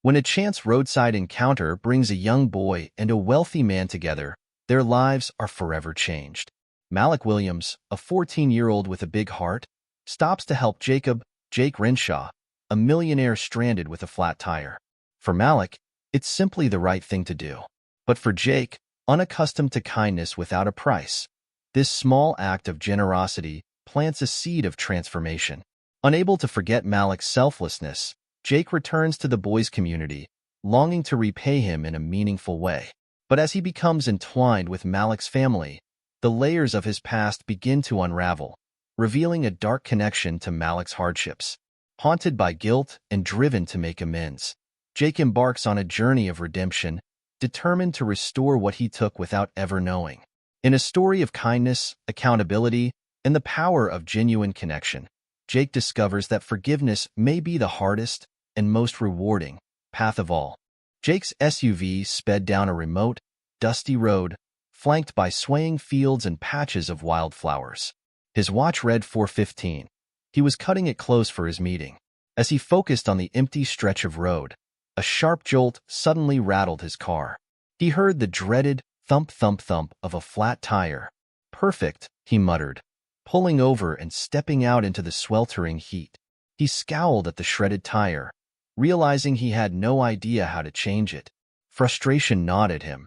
When a chance roadside encounter brings a young boy and a wealthy man together, their lives are forever changed. Malik Williams, a 14-year-old with a big heart, stops to help Jake Renshaw, a millionaire stranded with a flat tire. For Malik, it's simply the right thing to do. But for Jake, unaccustomed to kindness without a price, this small act of generosity plants a seed of transformation. Unable to forget Malik's selflessness, Jake returns to the boy's community, longing to repay him in a meaningful way. But as he becomes entwined with Malik's family, the layers of his past begin to unravel, revealing a dark connection to Malik's hardships. Haunted by guilt and driven to make amends, Jake embarks on a journey of redemption, determined to restore what he took without ever knowing. In a story of kindness, accountability, and the power of genuine connection, Jake discovers that forgiveness may be the hardest and most rewarding path of all. Jake's SUV sped down a remote, dusty road, flanked by swaying fields and patches of wildflowers. His watch read 4:15. He was cutting it close for his meeting. As he focused on the empty stretch of road, a sharp jolt suddenly rattled his car. He heard the dreaded thump, thump, thump of a flat tire. "Perfect," he muttered, pulling over and stepping out into the sweltering heat. He scowled at the shredded tire, realizing he had no idea how to change it. Frustration gnawed at him.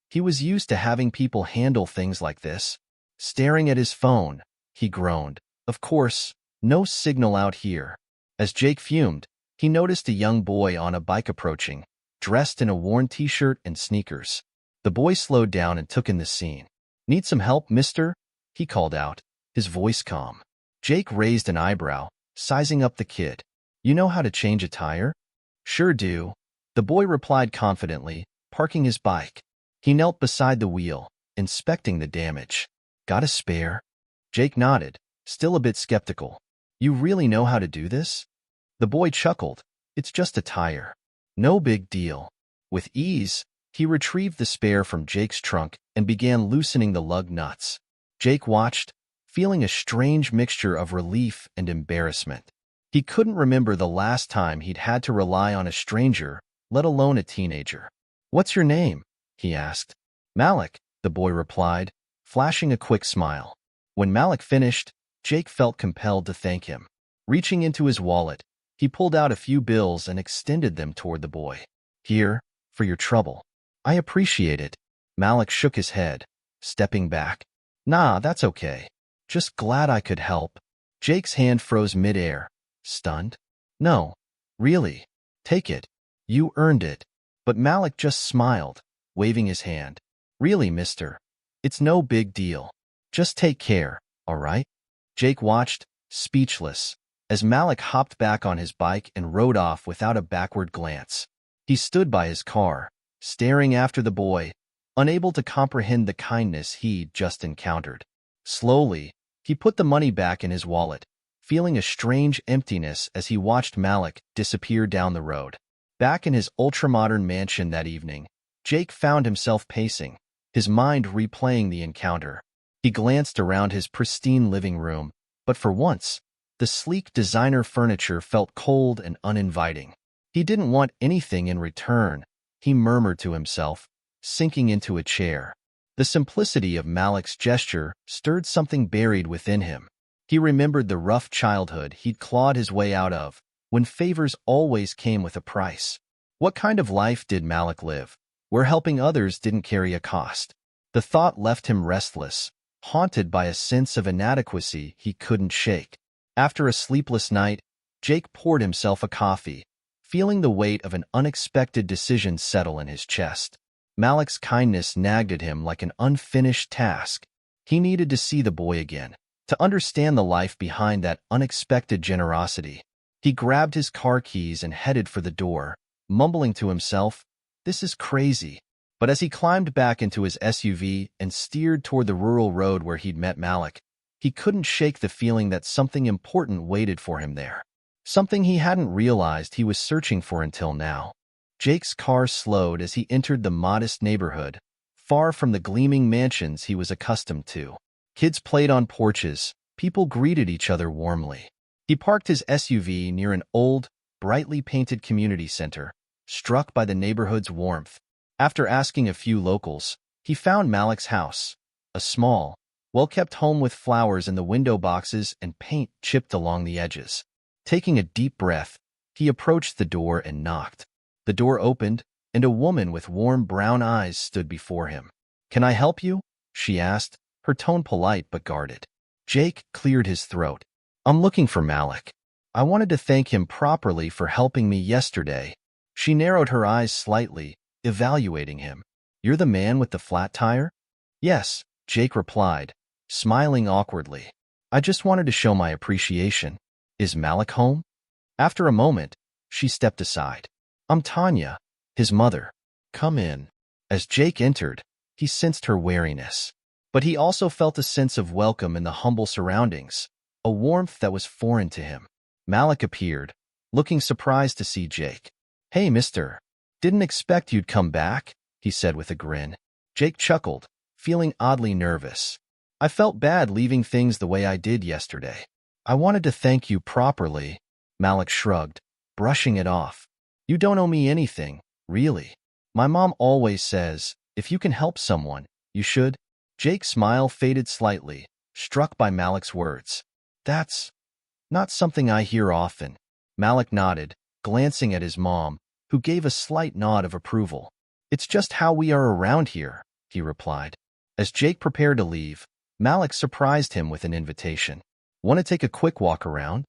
He was used to having people handle things like this. Staring at his phone, he groaned. Of course, no signal out here. As Jake fumed, he noticed a young boy on a bike approaching, dressed in a worn t-shirt and sneakers. The boy slowed down and took in the scene. "Need some help, mister?" he called out, his voice calm. Jake raised an eyebrow, sizing up the kid. "You know how to change a tire?" "Sure do," the boy replied confidently, parking his bike. He knelt beside the wheel, inspecting the damage. "Got a spare?" Jake nodded, still a bit skeptical. "You really know how to do this?" The boy chuckled. "It's just a tire. No big deal." With ease, he retrieved the spare from Jake's trunk and began loosening the lug nuts. Jake watched, feeling a strange mixture of relief and embarrassment. He couldn't remember the last time he'd had to rely on a stranger, let alone a teenager. "What's your name?" he asked. "Malik," the boy replied, flashing a quick smile. When Malik finished, Jake felt compelled to thank him. Reaching into his wallet, he pulled out a few bills and extended them toward the boy. "Here, for your trouble." "I appreciate it." Malik shook his head, stepping back. "Nah, that's okay. Just glad I could help." Jake's hand froze midair. Stunned? "No, really. Take it. You earned it." But Malik just smiled, waving his hand. "Really, mister. It's no big deal. Just take care, all right?" Jake watched, speechless, as Malik hopped back on his bike and rode off without a backward glance. He stood by his car, staring after the boy, unable to comprehend the kindness he'd just encountered. Slowly, he put the money back in his wallet, feeling a strange emptiness as he watched Malik disappear down the road. Back in his ultramodern mansion that evening, Jake found himself pacing, his mind replaying the encounter. He glanced around his pristine living room, but for once, the sleek designer furniture felt cold and uninviting. He didn't want anything in return, he murmured to himself, sinking into a chair. The simplicity of Malik's gesture stirred something buried within him. He remembered the rough childhood he'd clawed his way out of, when favors always came with a price. What kind of life did Malik live, where helping others didn't carry a cost? The thought left him restless, haunted by a sense of inadequacy he couldn't shake. After a sleepless night, Jake poured himself a coffee, feeling the weight of an unexpected decision settle in his chest. Malik's kindness nagged at him like an unfinished task. He needed to see the boy again, to understand the life behind that unexpected generosity. He grabbed his car keys and headed for the door, mumbling to himself, "This is crazy." But as he climbed back into his SUV and steered toward the rural road where he'd met Malik, he couldn't shake the feeling that something important waited for him there. Something he hadn't realized he was searching for until now. Jake's car slowed as he entered the modest neighborhood, far from the gleaming mansions he was accustomed to. Kids played on porches, people greeted each other warmly. He parked his SUV near an old, brightly painted community center, struck by the neighborhood's warmth. After asking a few locals, he found Malik's house, a small, well-kept home with flowers in the window boxes and paint chipped along the edges. Taking a deep breath, he approached the door and knocked. The door opened, and a woman with warm brown eyes stood before him. "Can I help you?" she asked, her tone polite but guarded. Jake cleared his throat. "I'm looking for Malik. I wanted to thank him properly for helping me yesterday." She narrowed her eyes slightly, evaluating him. "You're the man with the flat tire?" "Yes," Jake replied, smiling awkwardly. "I just wanted to show my appreciation. Is Malik home?" After a moment, she stepped aside. "I'm Tanya, his mother. Come in." As Jake entered, he sensed her wariness. But he also felt a sense of welcome in the humble surroundings, a warmth that was foreign to him. Malik appeared, looking surprised to see Jake. "Hey, mister. Didn't expect you'd come back," he said with a grin. Jake chuckled, feeling oddly nervous. "I felt bad leaving things the way I did yesterday. I wanted to thank you properly." Malik shrugged, brushing it off. "You don't owe me anything, really. My mom always says, if you can help someone, you should." Jake's smile faded slightly, struck by Malik's words. "That's not something I hear often." Malik nodded, glancing at his mom, who gave a slight nod of approval. "It's just how we are around here," he replied. As Jake prepared to leave, Malik surprised him with an invitation. "Want to take a quick walk around?"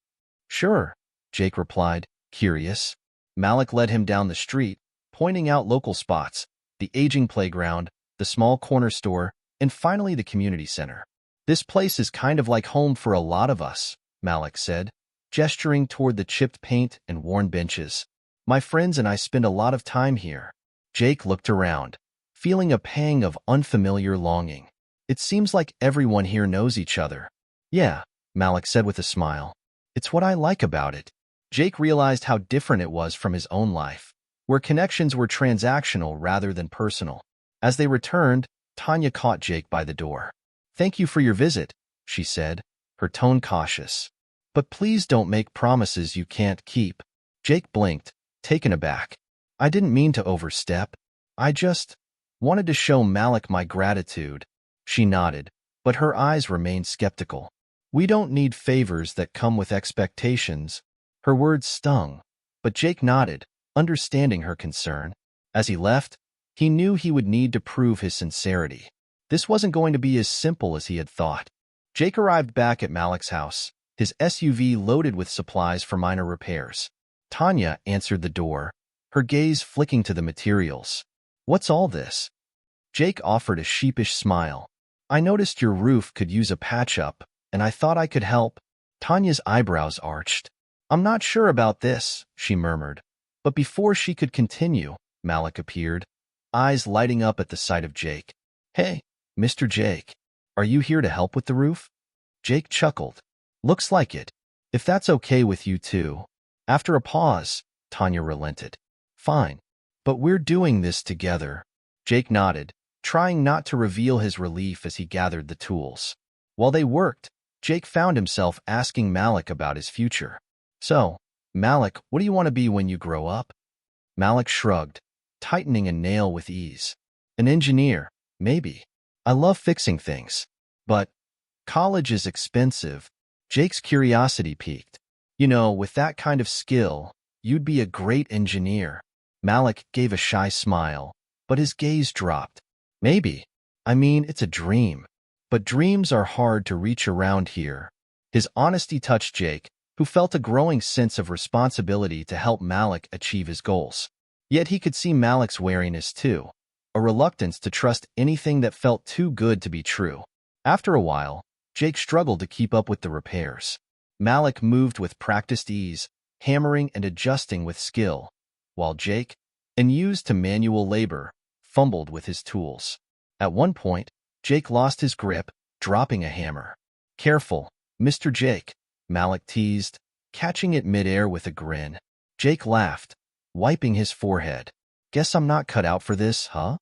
"Sure," Jake replied, curious. Malik led him down the street, pointing out local spots, the aging playground, the small corner store, and finally the community center. "This place is kind of like home for a lot of us," Malik said, gesturing toward the chipped paint and worn benches. "My friends and I spend a lot of time here." Jake looked around, feeling a pang of unfamiliar longing. "It seems like everyone here knows each other." "Yeah," Malik said with a smile. "It's what I like about it." Jake realized how different it was from his own life, where connections were transactional rather than personal. As they returned, Tanya caught Jake by the door. "Thank you for your visit," she said, her tone cautious. "But please don't make promises you can't keep." Jake blinked, taken aback. "I didn't mean to overstep. I just wanted to show Malik my gratitude." She nodded, but her eyes remained skeptical. "We don't need favors that come with expectations." Her words stung, but Jake nodded, understanding her concern. As he left, he knew he would need to prove his sincerity. This wasn't going to be as simple as he had thought. Jake arrived back at Malik's house, his SUV loaded with supplies for minor repairs. Tanya answered the door, her gaze flicking to the materials. "What's all this?" Jake offered a sheepish smile. "I noticed your roof could use a patch-up, and I thought I could help." Tanya's eyebrows arched. "I'm not sure about this," she murmured. But before she could continue, Malik appeared, eyes lighting up at the sight of Jake. "Hey, Mr. Jake, are you here to help with the roof?" Jake chuckled. "Looks like it. If that's okay with you too." After a pause, Tanya relented. "Fine, but we're doing this together." Jake nodded, trying not to reveal his relief as he gathered the tools. While they worked, Jake found himself asking Malik about his future. "So, Malik, what do you want to be when you grow up?" Malik shrugged, tightening a nail with ease. "An engineer, maybe. I love fixing things. But college is expensive." Jake's curiosity piqued. "You know, with that kind of skill, you'd be a great engineer." Malik gave a shy smile, but his gaze dropped. "Maybe. I mean, it's a dream. But dreams are hard to reach around here." His honesty touched Jake, who felt a growing sense of responsibility to help Malik achieve his goals. Yet he could see Malik's wariness too, a reluctance to trust anything that felt too good to be true. After a while, Jake struggled to keep up with the repairs. Malik moved with practiced ease, hammering and adjusting with skill, while Jake, unused to manual labor, fumbled with his tools. At one point, Jake lost his grip, dropping a hammer. "Careful, Mr. Jake," Malik teased, catching it midair with a grin. Jake laughed, wiping his forehead. "Guess I'm not cut out for this, huh?"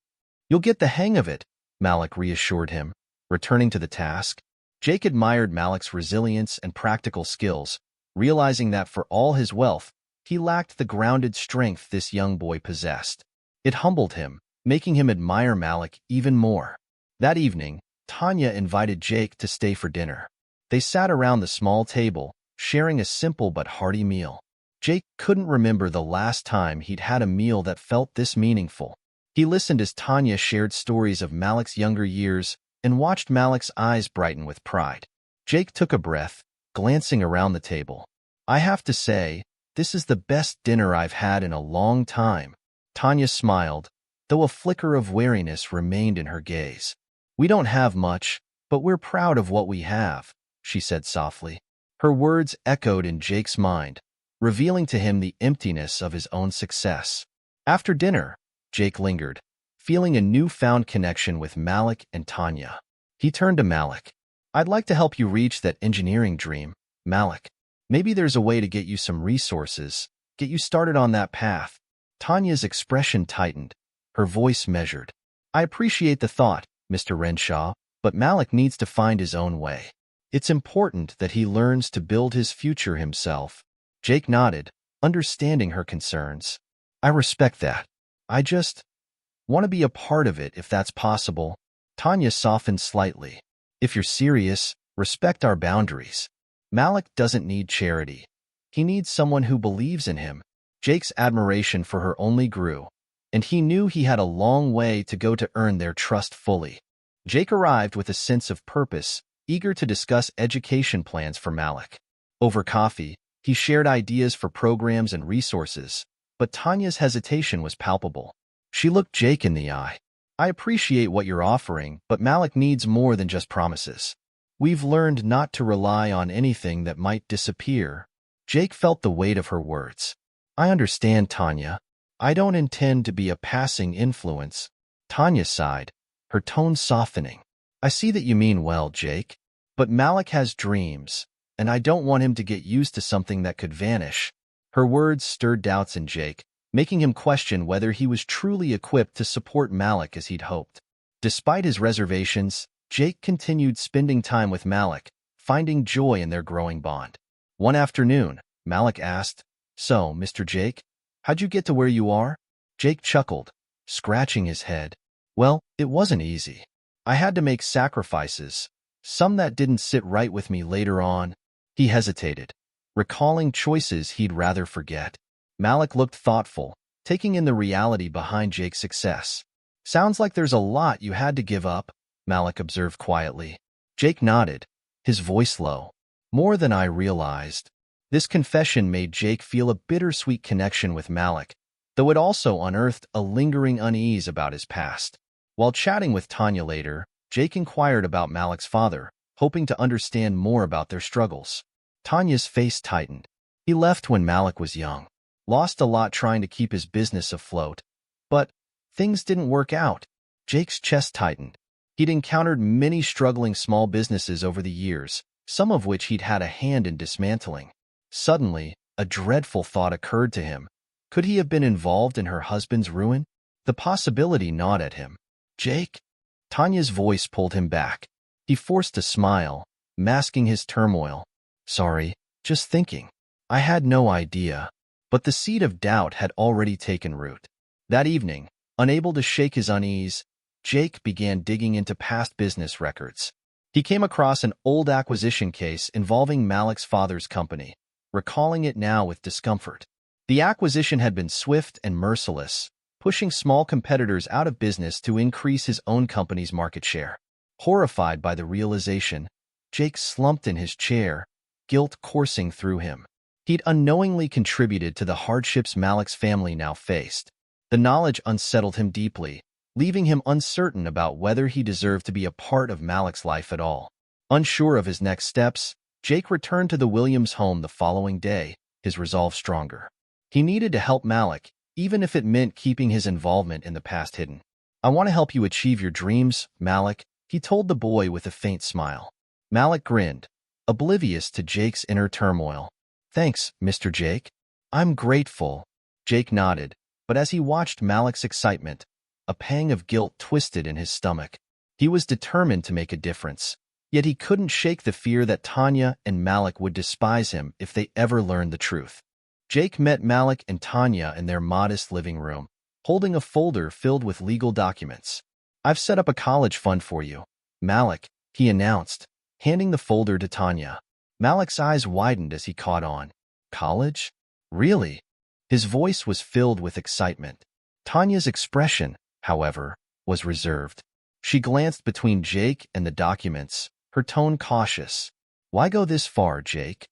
"You'll get the hang of it," Malik reassured him, returning to the task. Jake admired Malik's resilience and practical skills, realizing that for all his wealth, He lacked the grounded strength this young boy possessed. It humbled him, making him admire Malik even more. That evening, Tanya invited Jake to stay for dinner. They sat around the small table, sharing a simple but hearty meal. Jake couldn't remember the last time he'd had a meal that felt this meaningful. He listened as Tanya shared stories of Malik's younger years and watched Malik's eyes brighten with pride. Jake took a breath, glancing around the table. "I have to say, this is the best dinner I've had in a long time." Tanya smiled, though a flicker of wariness remained in her gaze. "We don't have much, but we're proud of what we have," she said softly. Her words echoed in Jake's mind, revealing to him the emptiness of his own success. After dinner, Jake lingered, feeling a newfound connection with Malik and Tanya. He turned to Malik. "I'd like to help you reach that engineering dream, Malik. Maybe there's a way to get you some resources, get you started on that path." Tanya's expression tightened, her voice measured. "I appreciate the thought, Mr. Renshaw, but Malik needs to find his own way. It's important that he learns to build his future himself." Jake nodded, understanding her concerns. "I respect that. I just want to be a part of it if that's possible." Tanya softened slightly. "If you're serious, respect our boundaries. Malik doesn't need charity. He needs someone who believes in him." Jake's admiration for her only grew, and he knew he had a long way to go to earn their trust fully. Jake arrived with a sense of purpose, eager to discuss education plans for Malik. Over coffee, he shared ideas for programs and resources, but Tanya's hesitation was palpable. She looked Jake in the eye. "I appreciate what you're offering, but Malik needs more than just promises. We've learned not to rely on anything that might disappear." Jake felt the weight of her words. "I understand, Tanya. I don't intend to be a passing influence." Tanya sighed, her tone softening. "I see that you mean well, Jake. But Malik has dreams, and I don't want him to get used to something that could vanish." Her words stirred doubts in Jake, making him question whether he was truly equipped to support Malik as he'd hoped. Despite his reservations, Jake continued spending time with Malik, finding joy in their growing bond. One afternoon, Malik asked, "So, Mr. Jake, how'd you get to where you are?" Jake chuckled, scratching his head. "Well, it wasn't easy. I had to make sacrifices, some that didn't sit right with me later on." He hesitated, recalling choices he'd rather forget. Malik looked thoughtful, taking in the reality behind Jake's success. "Sounds like there's a lot you had to give up," Malik observed quietly. Jake nodded, his voice low. "More than I realized." This confession made Jake feel a bittersweet connection with Malik, though it also unearthed a lingering unease about his past. While chatting with Tanya later, Jake inquired about Malik's father, hoping to understand more about their struggles. Tanya's face tightened. "He left when Malik was young. Lost a lot trying to keep his business afloat. But things didn't work out." Jake's chest tightened. He'd encountered many struggling small businesses over the years, some of which he'd had a hand in dismantling. Suddenly, a dreadful thought occurred to him. Could he have been involved in her husband's ruin? The possibility gnawed at him. "Jake?" Tanya's voice pulled him back. He forced a smile, masking his turmoil. "Sorry, just thinking. I had no idea." But the seed of doubt had already taken root. That evening, unable to shake his unease, Jake began digging into past business records. He came across an old acquisition case involving Malik's father's company, recalling it now with discomfort. The acquisition had been swift and merciless, pushing small competitors out of business to increase his own company's market share. Horrified by the realization, Jake slumped in his chair, guilt coursing through him. He'd unknowingly contributed to the hardships Malik's family now faced. The knowledge unsettled him deeply, leaving him uncertain about whether he deserved to be a part of Malik's life at all. Unsure of his next steps, Jake returned to the Williams home the following day, his resolve stronger. He needed to help Malik, even if it meant keeping his involvement in the past hidden. "I want to help you achieve your dreams, Malik," he told the boy with a faint smile. Malik grinned, oblivious to Jake's inner turmoil. "Thanks, Mr. Jake. I'm grateful." Jake nodded, but as he watched Malik's excitement, a pang of guilt twisted in his stomach. He was determined to make a difference, yet he couldn't shake the fear that Tanya and Malik would despise him if they ever learned the truth. Jake met Malik and Tanya in their modest living room, holding a folder filled with legal documents. "I've set up a college fund for you, Malik," he announced, handing the folder to Tanya. Malik's eyes widened as he caught on. "College? Really?" His voice was filled with excitement. Tanya's expression, however, was reserved. She glanced between Jake and the documents, her tone cautious. "Why go this far, Jake?"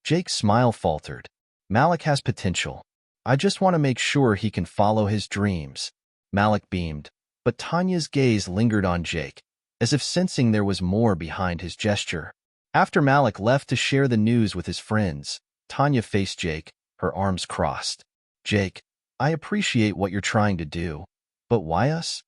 Jake's smile faltered. "Malik has potential. I just want to make sure he can follow his dreams." Malik beamed, but Tanya's gaze lingered on Jake, as if sensing there was more behind his gesture. After Malik left to share the news with his friends, Tanya faced Jake, her arms crossed. "Jake, I appreciate what you're trying to do, but why us?"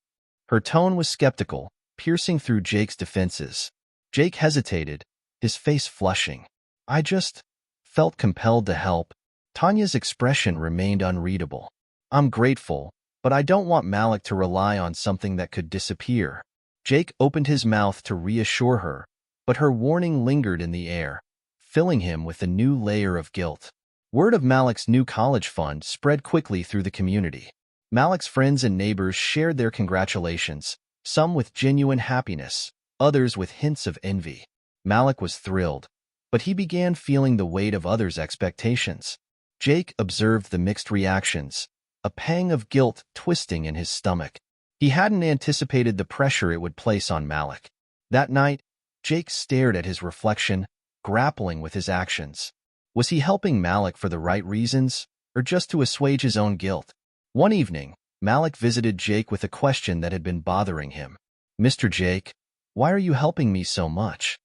Her tone was skeptical, piercing through Jake's defenses. Jake hesitated, his face flushing. "I just felt compelled to help." Tanya's expression remained unreadable. "I'm grateful, but I don't want Malik to rely on something that could disappear." Jake opened his mouth to reassure her, but her warning lingered in the air, filling him with a new layer of guilt. Word of Malik's new college fund spread quickly through the community. Malik's friends and neighbors shared their congratulations, some with genuine happiness, others with hints of envy. Malik was thrilled, but he began feeling the weight of others' expectations. Jake observed the mixed reactions, a pang of guilt twisting in his stomach. He hadn't anticipated the pressure it would place on Malik. That night, Jake stared at his reflection, grappling with his actions. Was he helping Malik for the right reasons, or just to assuage his own guilt? One evening, Malik visited Jake with a question that had been bothering him. "Mr. Jake, why are you helping me so much?"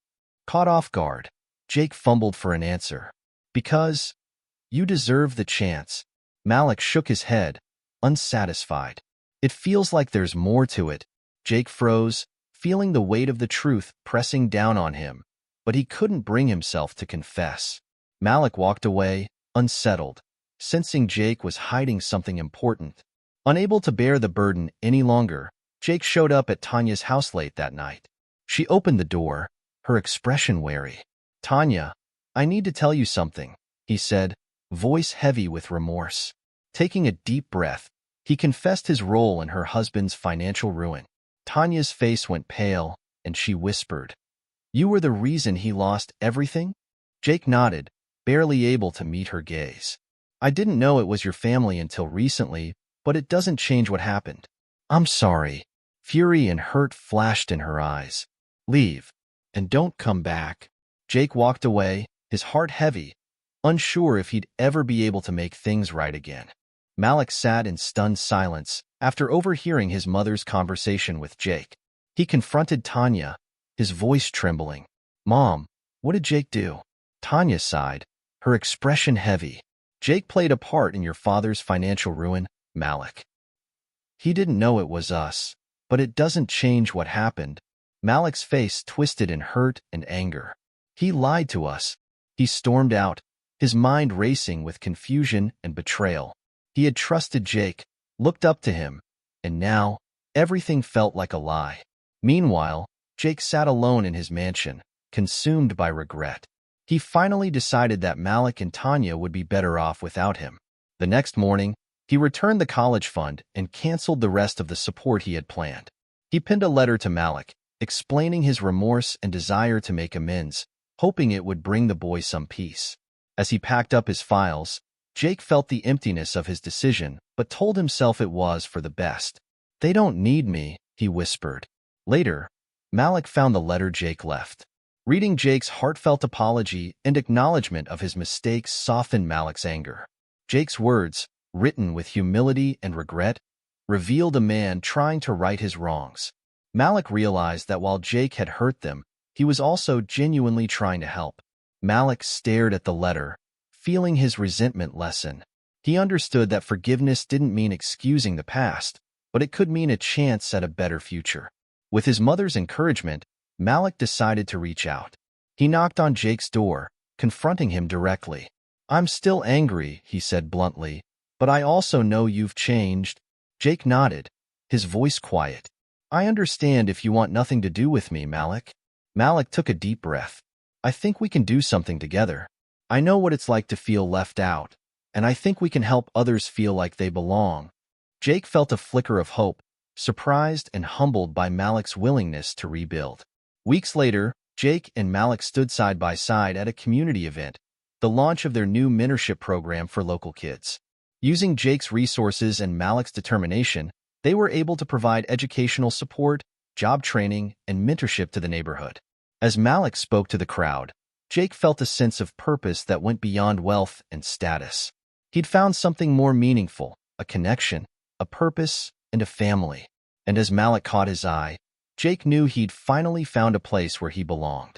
Caught off guard, Jake fumbled for an answer. "Because you deserve the chance." Malik shook his head, unsatisfied. "It feels like there's more to it." Jake froze, feeling the weight of the truth pressing down on him, but he couldn't bring himself to confess. Malik walked away, unsettled, sensing Jake was hiding something important. Unable to bear the burden any longer, Jake showed up at Tanya's house late that night. She opened the door, her expression wary. "Tanya, I need to tell you something," he said, voice heavy with remorse. Taking a deep breath, he confessed his role in her husband's financial ruin. Tanya's face went pale, and she whispered, "You were the reason he lost everything?" Jake nodded, barely able to meet her gaze. "I didn't know it was your family until recently, but it doesn't change what happened." "I'm sorry." Fury and hurt flashed in her eyes. "Leave, and don't come back." Jake walked away, his heart heavy, unsure if he'd ever be able to make things right again. Malik sat in stunned silence after overhearing his mother's conversation with Jake. He confronted Tanya, his voice trembling. "Mom, what did Jake do?" Tanya sighed, her expression heavy. "Jake played a part in your father's financial ruin, Malik. He didn't know it was us, but it doesn't change what happened." Malik's face twisted in hurt and anger. "He lied to us." He stormed out, his mind racing with confusion and betrayal. He had trusted Jake, looked up to him, and now everything felt like a lie. Meanwhile, Jake sat alone in his mansion, consumed by regret. He finally decided that Malik and Tanya would be better off without him. The next morning, he returned the college fund and canceled the rest of the support he had planned. He penned a letter to Malik, explaining his remorse and desire to make amends, hoping it would bring the boy some peace. As he packed up his files, Jake felt the emptiness of his decision, but told himself it was for the best. "They don't need me," he whispered. Later, Malik found the letter Jake left. Reading Jake's heartfelt apology and acknowledgement of his mistakes softened Malik's anger. Jake's words, written with humility and regret, revealed a man trying to right his wrongs. Malik realized that while Jake had hurt them, he was also genuinely trying to help. Malik stared at the letter, feeling his resentment lessen. He understood that forgiveness didn't mean excusing the past, but it could mean a chance at a better future. With his mother's encouragement, Malik decided to reach out. He knocked on Jake's door, confronting him directly. "I'm still angry," he said bluntly, "but I also know you've changed." Jake nodded, his voice quiet. "I understand if you want nothing to do with me, Malik." Malik took a deep breath. "I think we can do something together. I know what it's like to feel left out, and I think we can help others feel like they belong." Jake felt a flicker of hope, surprised and humbled by Malik's willingness to rebuild. Weeks later, Jake and Malik stood side by side at a community event, the launch of their new mentorship program for local kids. Using Jake's resources and Malik's determination, they were able to provide educational support, job training, and mentorship to the neighborhood. As Malik spoke to the crowd, Jake felt a sense of purpose that went beyond wealth and status. He'd found something more meaningful, a connection, a purpose, and a family. And as Malik caught his eye, Jake knew he'd finally found a place where he belonged.